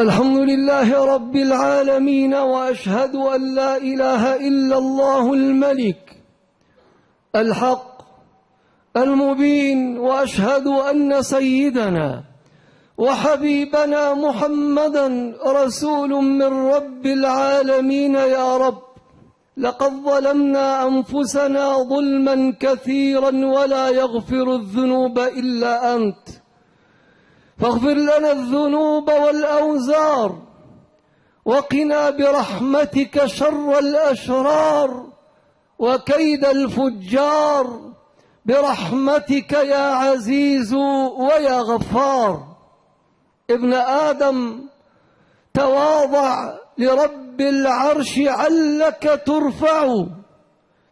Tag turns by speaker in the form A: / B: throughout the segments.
A: الحمد لله رب العالمين، وأشهد أن لا إله إلا الله الملك الحق المبين، وأشهد أن سيدنا وحبيبنا محمدا رسول من رب العالمين. يا رب، لقد ظلمنا أنفسنا ظلما كثيرا ولا يغفر الذنوب إلا أنت، فاغفر لنا الذنوب والأوزار، وقنا برحمتك شر الأشرار وكيد الفجار، برحمتك يا عزيز ويا غفار. ابن آدم، تواضع لرب العرش علك ترفع،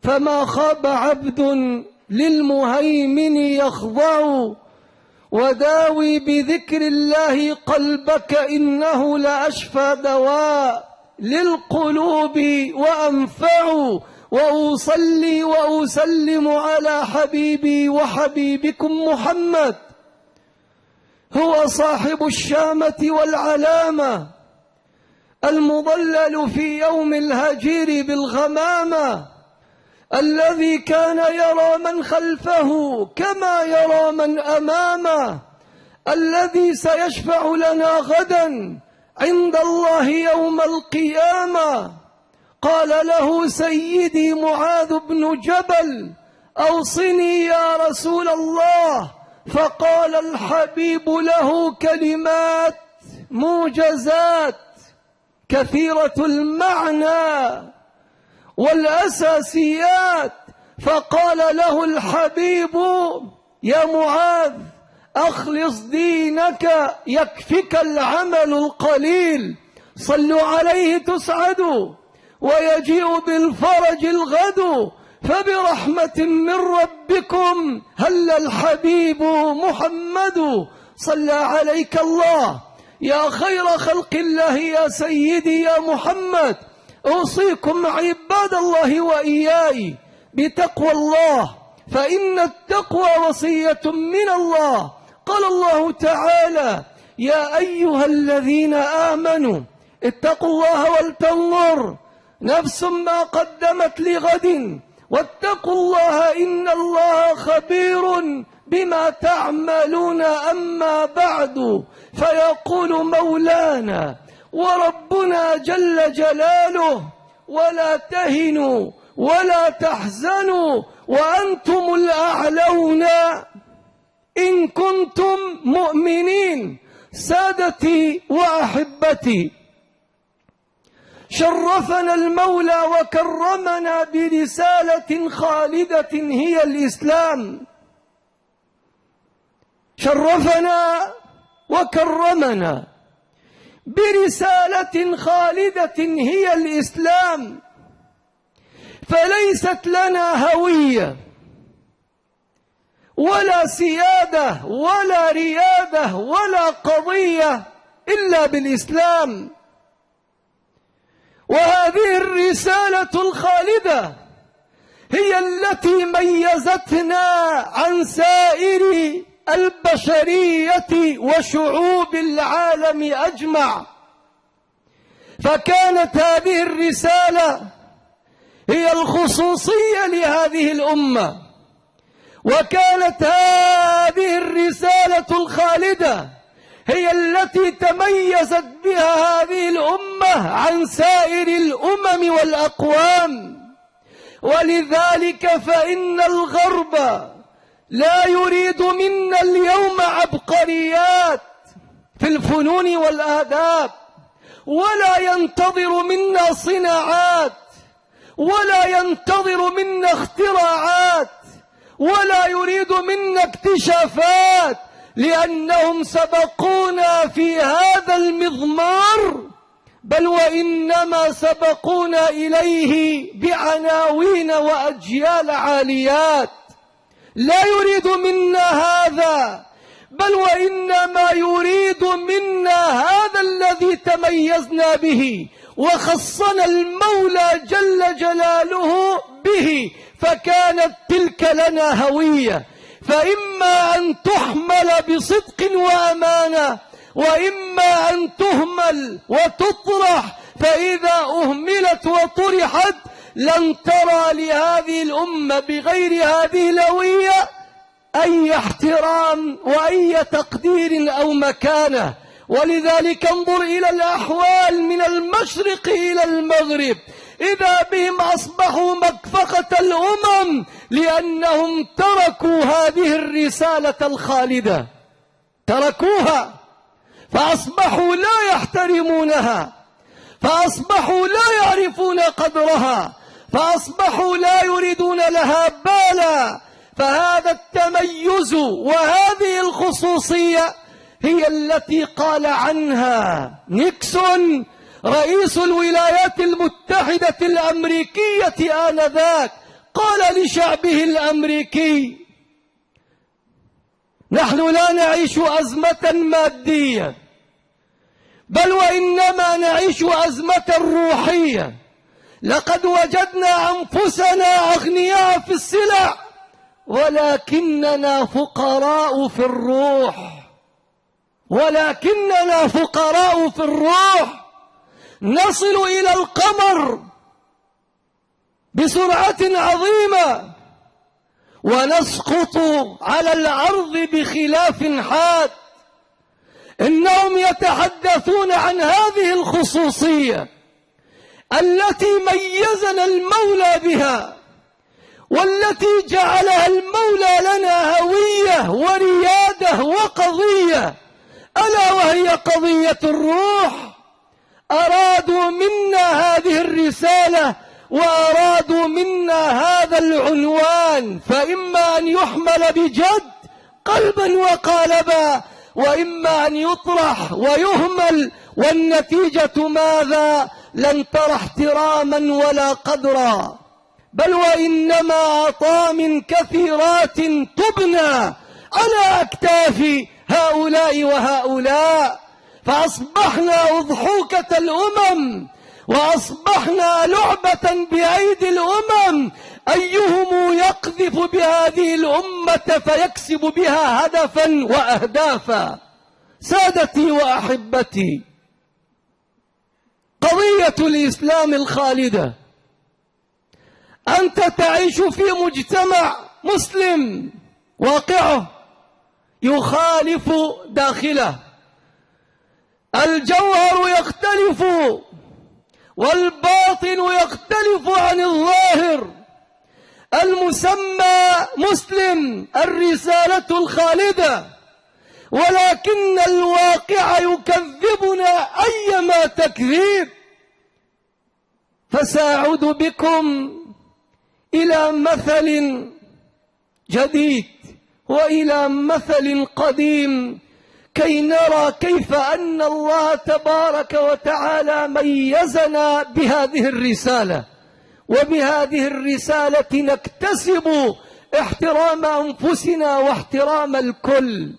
A: فما خاب عبد للمهيمن يخضع. وداوي بذكر الله قلبك، إنه لأشفى دواء للقلوب وأنفع. وأصلي وأسلم على حبيبي وحبيبكم محمد، هو صاحب الشامة والعلامة، المضلل في يوم الهجير بالغمامة، الذي كان يرى من خلفه كما يرى من أمامه، الذي سيشفع لنا غدا عند الله يوم القيامة. قال له سيدي معاذ بن جبل: أوصني يا رسول الله. فقال الحبيب له كلمات موجزات كثيرة المعنى والأساسيات. فقال له الحبيب: يا معاذ، أخلص دينك يكفك العمل القليل. صلوا عليه تسعدوا، ويجيء بالفرج الغد، فبرحمة من ربكم هل الحبيب محمد. صلى عليك الله يا خير خلق الله يا سيدي يا محمد. أوصيكم عباد الله وإياي بتقوى الله، فإن التقوى وصية من الله. قال الله تعالى: يا أيها الذين آمنوا اتقوا الله ولتنظر نفس ما قدمت لغد واتقوا الله إن الله خبير بما تعملون. أما بعد، فيقول مولانا وربنا جل جلاله: ولا تهنوا ولا تحزنوا وأنتم الأعلون إن كنتم مؤمنين. سادتي وأحبتي، شرفنا المولى وكرمنا برسالة خالدة هي الإسلام. شرفنا وكرمنا برسالة خالدة هي الإسلام، فليست لنا هوية ولا سيادة ولا ريادة ولا قضية إلا بالإسلام. وهذه الرسالة الخالدة هي التي ميزتنا عن سائر البشرية وشعوب العالم أجمع. فكانت هذه الرسالة هي الخصوصية لهذه الأمة، وكانت هذه الرسالة الخالدة هي التي تميزت بها هذه الأمة عن سائر الأمم والأقوام. ولذلك فإن الغرب لا يريد منا اليوم عبقريات في الفنون والآداب، ولا ينتظر منا صناعات، ولا ينتظر منا اختراعات، ولا يريد منا اكتشافات، لأنهم سبقونا في هذا المضمار، بل وإنما سبقونا إليه بعناوين وأجيال عاليات. لا يريد منا هذا، بل وإنما يريد منا هذا الذي تميزنا به وخصنا المولى جل جلاله به، فكانت تلك لنا هوية. فإما أن تحمل بصدق وأمانة، وإما أن تهمل وتطرح، فإذا أهملت وطرحت لن ترى لهذه الأمة بغير هذه الهوية أي احترام وأي تقدير أو مكانة. ولذلك انظر إلى الأحوال من المشرق إلى المغرب، إذا بهم أصبحوا مكفخة الأمم لأنهم تركوا هذه الرسالة الخالدة، تركوها فأصبحوا لا يحترمونها، فأصبحوا لا يعرفون قدرها، فأصبحوا لا يريدون لها بالا. فهذا التميز وهذه الخصوصية هي التي قال عنها نيكسون رئيس الولايات المتحدة الأمريكية آنذاك، قال لشعبه الأمريكي: نحن لا نعيش أزمة مادية، بل وإنما نعيش أزمة روحية. لقد وجدنا أنفسنا أغنياء في السلع، ولكننا فقراء في الروح، ولكننا فقراء في الروح. نصل إلى القمر بسرعة عظيمة ونسقط على الأرض بخلاف حاد. إنهم يتحدثون عن هذه الخصوصية التي ميزنا المولى بها، والتي جعلها المولى لنا هوية وريادة وقضية، ألا وهي قضية الروح. أرادوا منا هذه الرسالة وأرادوا منا هذا العنوان، فإما أن يحمل بجد قلبا وقالبا، وإما أن يطرح ويهمل، والنتيجة ماذا؟ لن ترى احتراما ولا قدرا، بل وإنما أطام كثيرات تبنى على أكتاف هؤلاء وهؤلاء، فأصبحنا أضحوكة الأمم، وأصبحنا لعبة بأيدي الأمم. أيهم يقذف بهذه الأمة فيكسب بها هدفا وأهدافا؟ سادتي وأحبتي، قضية الإسلام الخالدة، أنت تعيش في مجتمع مسلم واقعه يخالف داخله، الجوهر يختلف والباطن يختلف عن الظاهر. المسمى مسلم، الرسالة الخالدة، ولكن الواقع يكذبنا أيما تكذيب. فسأعود بكم إلى مثل جديد وإلى مثل قديم كي نرى كيف أن الله تبارك وتعالى ميزنا بهذه الرسالة، وبهذه الرسالة نكتسب احترام أنفسنا واحترام الكل.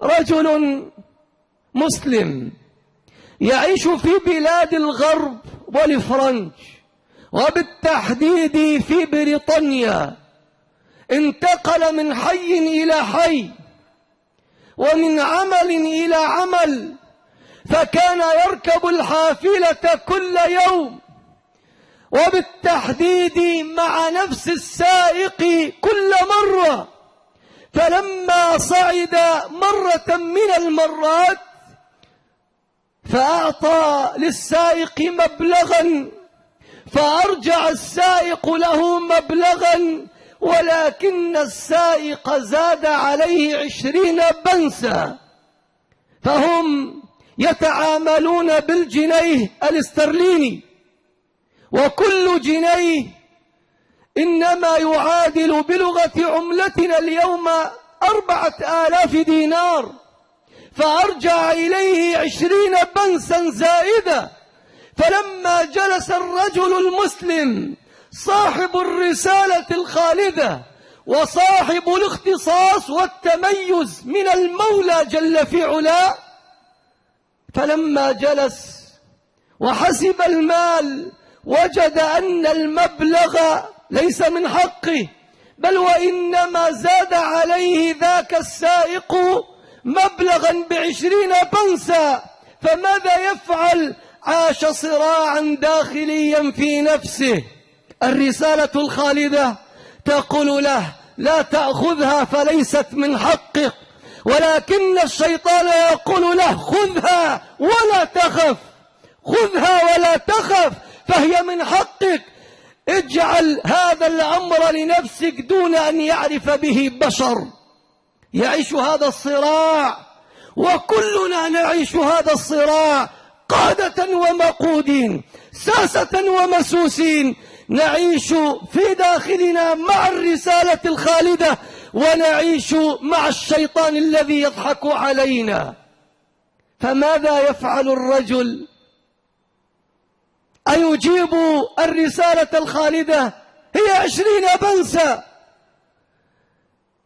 A: رجل مسلم يعيش في بلاد الغرب والفرنج، وبالتحديد في بريطانيا، انتقل من حي إلى حي ومن عمل إلى عمل، فكان يركب الحافلة كل يوم، وبالتحديد مع نفس السائق كل مرة. فلما صعد مرة من المرات فأعطى للسائق مبلغا، فأرجع السائق له مبلغا، ولكن السائق زاد عليه 20 بنسا، فهم يتعاملون بالجنيه الاسترليني، وكل جنيه إنما يعادل بلغة عملتنا اليوم 4000 دينار، فأرجع إليه 20 بنسا زائدة. فلما جلس الرجل المسلم صاحب الرسالة الخالدة وصاحب الاختصاص والتميز من المولى جل في علاه، فلما جلس وحسب المال وجد أن المبلغ ليس من حقه، بل وإنما زاد عليه ذاك السائق مبلغا ب20 بنسا، فماذا يفعل؟ عاش صراعا داخليا في نفسه. الرسالة الخالدة تقول له: لا تأخذها فليست من حقك، ولكن الشيطان يقول له: خذها ولا تخف، خذها ولا تخف، فهي من حقك. اجعل هذا الأمر لنفسك دون أن يعرف به بشر. يعيش هذا الصراع، وكلنا نعيش هذا الصراع، قادة ومقودين، ساسة ومسوسين، نعيش في داخلنا مع الرسالة الخالدة، ونعيش مع الشيطان الذي يضحك علينا. فماذا يفعل الرجل؟ أيجيب الرسالة الخالدة هي 20 بنسا،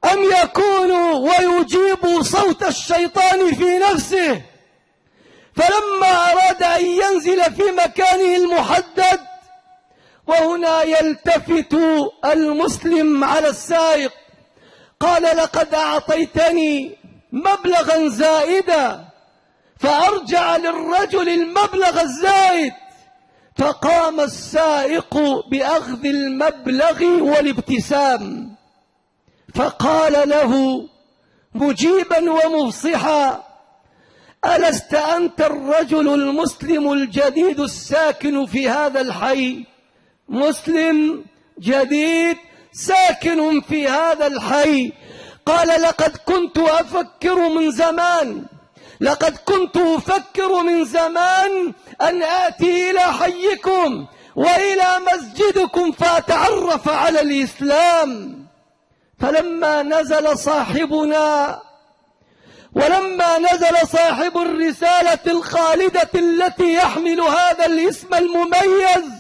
A: أم يكون ويجيب صوت الشيطان في نفسه؟ فلما أراد أن ينزل في مكانه المحدد، وهنا يلتفت المسلم على السائق، قال: لقد أعطيتني مبلغا زائدا، فأرجع للرجل المبلغ الزائد. فقام السائق بأخذ المبلغ والابتسام، فقال له مجيبا ومفصحا: ألست أنت الرجل المسلم الجديد الساكن في هذا الحي؟ مسلم جديد ساكن في هذا الحي. قال: لقد كنت أفكر من زمان، لقد كنت أفكر من زمان أن آتي إلى حيكم وإلى مسجدكم فأتعرف على الإسلام. فلما نزل صاحبنا، ولما نزل صاحب الرسالة الخالدة التي يحمل هذا الاسم المميز،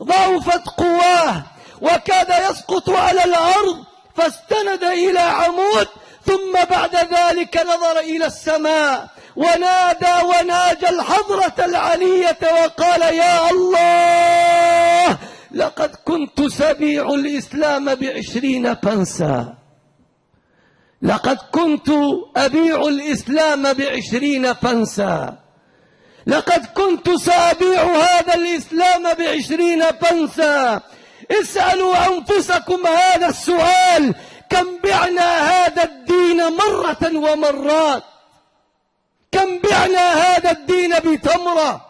A: ضعفت قواه وكاد يسقط على الأرض، فاستند إلى عمود، ثم بعد ذلك نظر إلى السماء ونادى وناجى الحضرة العلية وقال: يا الله، لقد كنت سبيع الإسلام ب20 بنسا، لقد كنت أبيع الإسلام ب20 بنسا، لقد كنت سأبيع هذا الإسلام ب20 بنسا. اسألوا أنفسكم هذا السؤال: كم بعنا هذا الدين مرة ومرات؟ كم بعنا هذا الدين بتمرة؟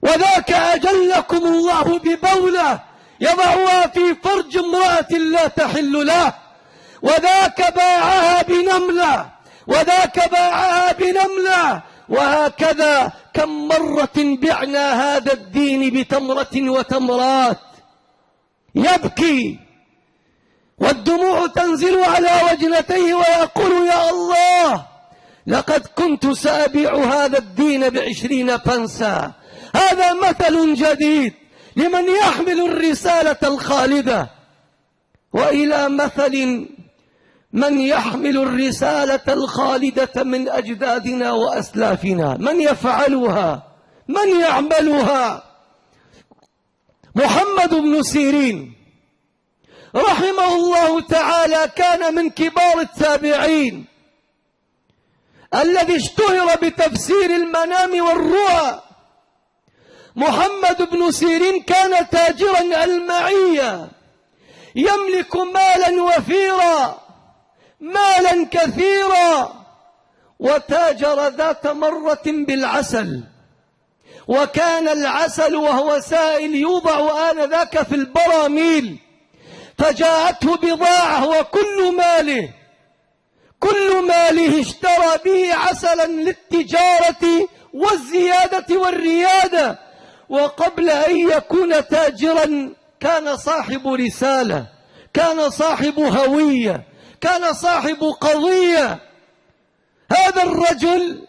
A: وذاك أجلكم الله ببولة يضعها في فرج امرأة لا تحل له، وذاك باعها بنملة، وذاك باعها بنملة. وهكذا كم مرة بعنا هذا الدين بتمرة وتمرات. يبكي والدموع تنزل على وجنتيه ويقول: يا الله، لقد كنت سأبيع هذا الدين ب20 بنسا. هذا مثل جديد لمن يحمل الرسالة الخالدة، وإلى مثل من يحمل الرسالة الخالدة من أجدادنا وأسلافنا، من يفعلها، من يعملها. محمد بن سيرين رحمه الله تعالى كان من كبار التابعين الذي اشتهر بتفسير المنام والرؤى. محمد بن سيرين كان تاجرا المعية، يملك مالا وفيرا، مالا كثيرا، وتاجر ذات مرة بالعسل، وكان العسل وهو سائل يوضع آنذاك في البراميل، فجاءته بضاعة وكل ماله اشترى به عسلا للتجارة والزيادة والريادة. وقبل أن يكون تاجرا كان صاحب رسالة، كان صاحب هوية، كان صاحب قضية. هذا الرجل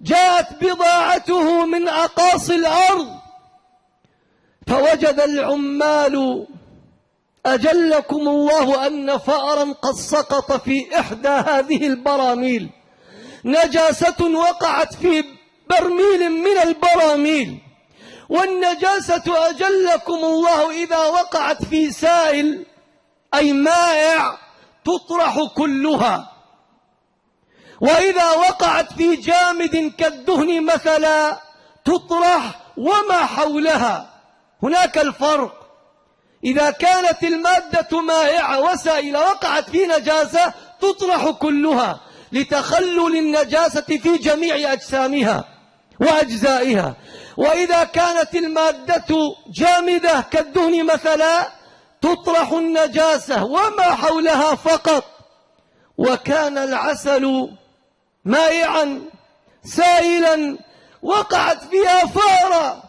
A: جاءت بضاعته من أقاصي الأرض، فوجد العمال أجلكم الله أن فأرا قد سقط في إحدى هذه البراميل، نجاسة وقعت في برميل من البراميل. والنجاسة أجلكم الله إذا وقعت في سائل أي مائع تطرح كلها، وإذا وقعت في جامد كالدهن مثلا تطرح وما حولها. هناك الفرق. إذا كانت المادة مائعة وسائلة وقعت في نجاسة تطرح كلها لتخلل النجاسة في جميع أجسامها وأجزائها. وإذا كانت المادة جامدة كالدهن مثلا تطرح النجاسة وما حولها فقط. وكان العسل مائعا سائلا وقعت فيها فأرة،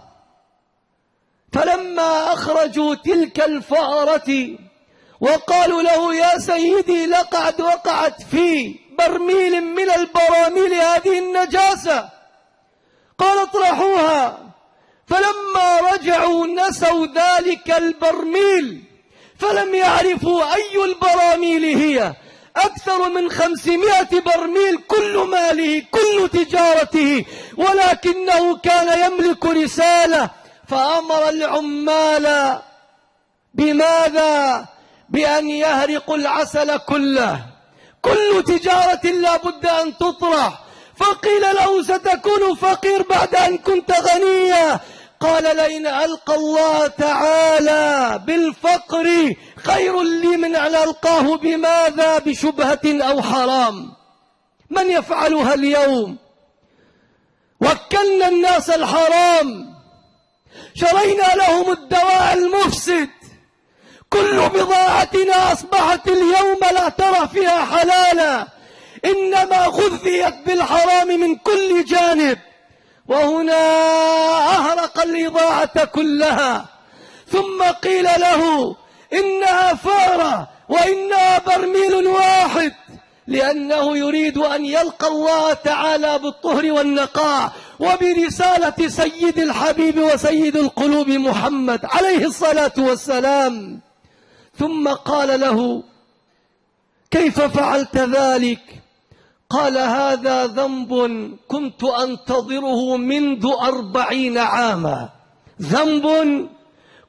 A: فلما أخرجوا تلك الفأرة وقالوا له يا سيدي لقد وقعت في برميل من البراميل هذه النجاسة، قال اطرحوها. فلما رجعوا نسوا ذلك البرميل فلم يعرفوا أي البراميل هي. أكثر من 500 برميل، كل ماله كل تجارته، ولكنه كان يملك رسالة فأمر العمال بماذا؟ بأن يهرقوا العسل كله. كل تجارة لا بد أن تطرح. فقيل له ستكون فقير بعد أن كنت غنيا. قال لئن ألقى الله تعالى بالفقر خير لي من أن ألقاه بماذا؟ بشبهة أو حرام. من يفعلها اليوم؟ وكلنا الناس الحرام، شرينا لهم الدواء المفسد. كل بضاعتنا أصبحت اليوم لا ترى فيها حلالا، إنما غذيت بالحرام من كل جانب. وهنا أهرق الإضاعة كلها. ثم قيل له إنها فأرة وإنها برميل واحد، لأنه يريد أن يلقى الله تعالى بالطهر والنقاء وبرسالة سيد الحبيب وسيد القلوب محمد عليه الصلاة والسلام. ثم قال له كيف فعلت ذلك؟ قال هذا ذنب كنت أنتظره منذ 40 عاما. ذنب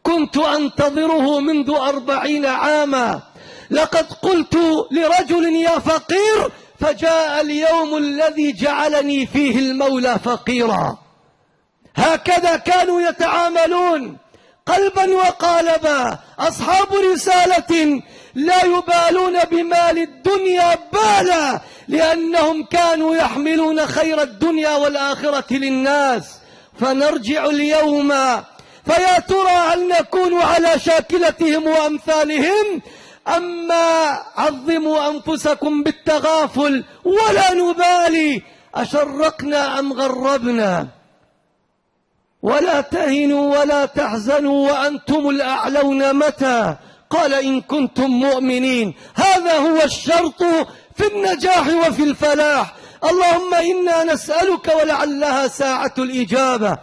A: كنت أنتظره منذ 40 عاما. لقد قلت لرجل يا فقير فجاء اليوم الذي جعلني فيه المولى فقيرا. هكذا كانوا يتعاملون قلبا وقالبا. أصحاب رسالة لا يبالون بمال الدنيا بالا، لأنهم كانوا يحملون خير الدنيا والآخرة للناس. فنرجع اليوم فيا ترى هل نكون على شاكلتهم وأمثالهم؟ أما عظموا أنفسكم بالتغافل ولا نبالي أشرقنا أم غربنا. ولا تهنوا ولا تحزنوا وأنتم الأعلون متى؟ قال إن كنتم مؤمنين. هذا هو الشرط في النجاح وفي الفلاح. اللهم إنا نسألك ولعلها ساعة الإجابة.